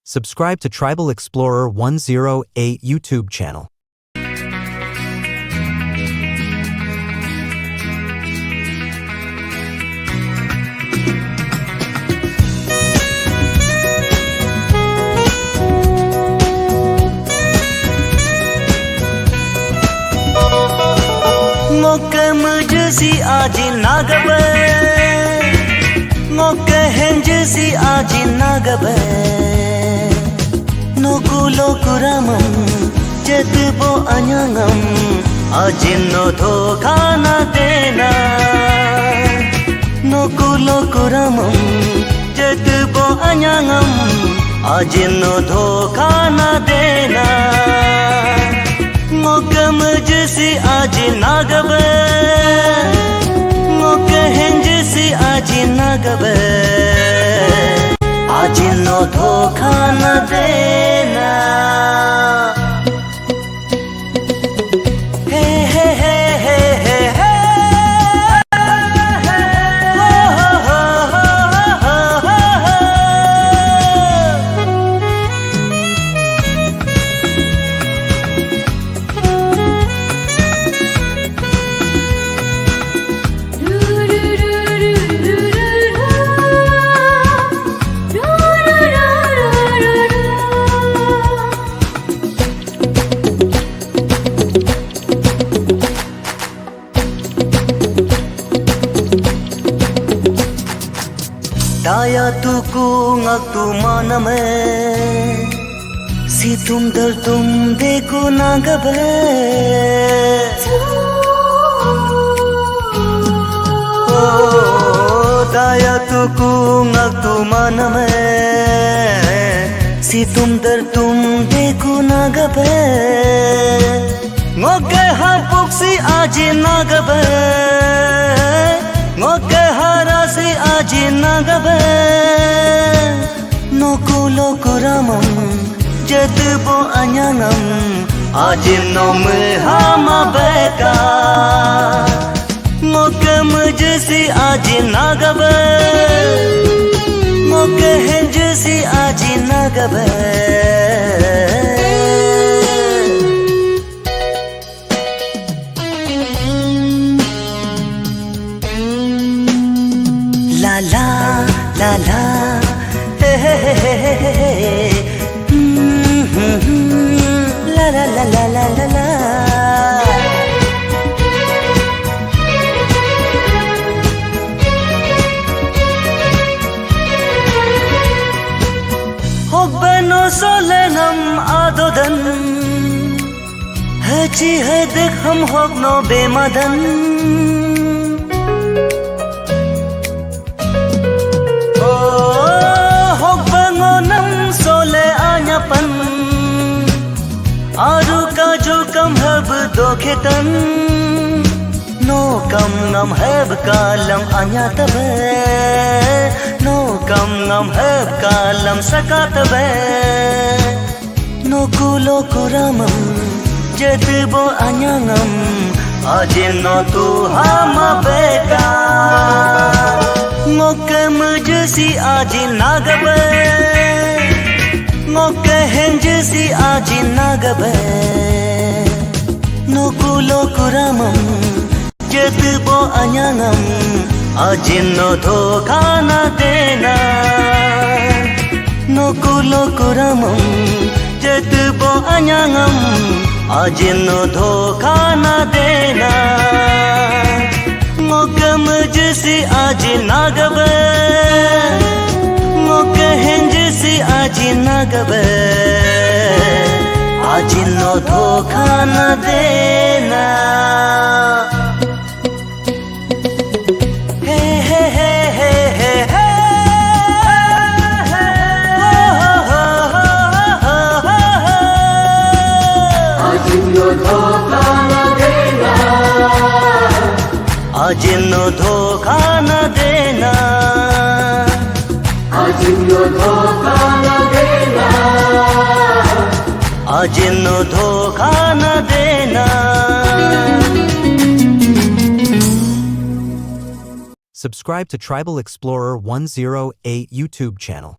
Subscribe to Tribal Explorer 108 YouTube channel. Ngoke mujsi aji nagabe Ngoke henjsi aji nagabe Nokulo kuramam Jatbo anyangam Ajinno dhokha na dena Nokulo kuramam Jatbo anyangam Ajinno dhokha na dena Ngoke mujsi aji nagabe Ngoke henjsi aji nagabe Ajinno dhokha na dena Hey hey hey hey hey hey Daya tuku ngaktu mana me Si tum dar tum deko nagabe Oh daya tuku ngaktu mana me Si tum dar tum deko nagabe Ngoke hapuk si aji nagabe Ngoke harasi aji nagabe Nokulo kuramam Jatbo anyangam Ajinno mihama beka Ngoke mujsi aji nagabe Ngoke henjsi aji nagabe La la la la hey hey hey hey la la la la la la la Hobbeno solenam adodan Haji hai dekh hum hogno bemadan Aru ka jo kam hab dokhetan No kam ngam hab kalam anya tabe No kam ngam hab kalam sakatabe No kulo kuramam jatbo anyangam Ajinno tu hama beka Ngoke mujsi aji nagabe Ngoke henjsi aji nagabe Nokulo kuramam Jatbo anyangam Ajinno dhokha na dena Nokulo kuramam Jatbo anyangam Ajinno dhokha na dena Ngoke mujsi aji nagabe Ngoke henjsi aji nagabe Ajinno dhokha na dena Hey hey hey hey hey hey Ajinno dhokha na dena Ajinno dhokha na dena Ajinno dhokha na dena Ajinno dhokha na dena Subscribe to Tribal Explorer 108 YouTube channel.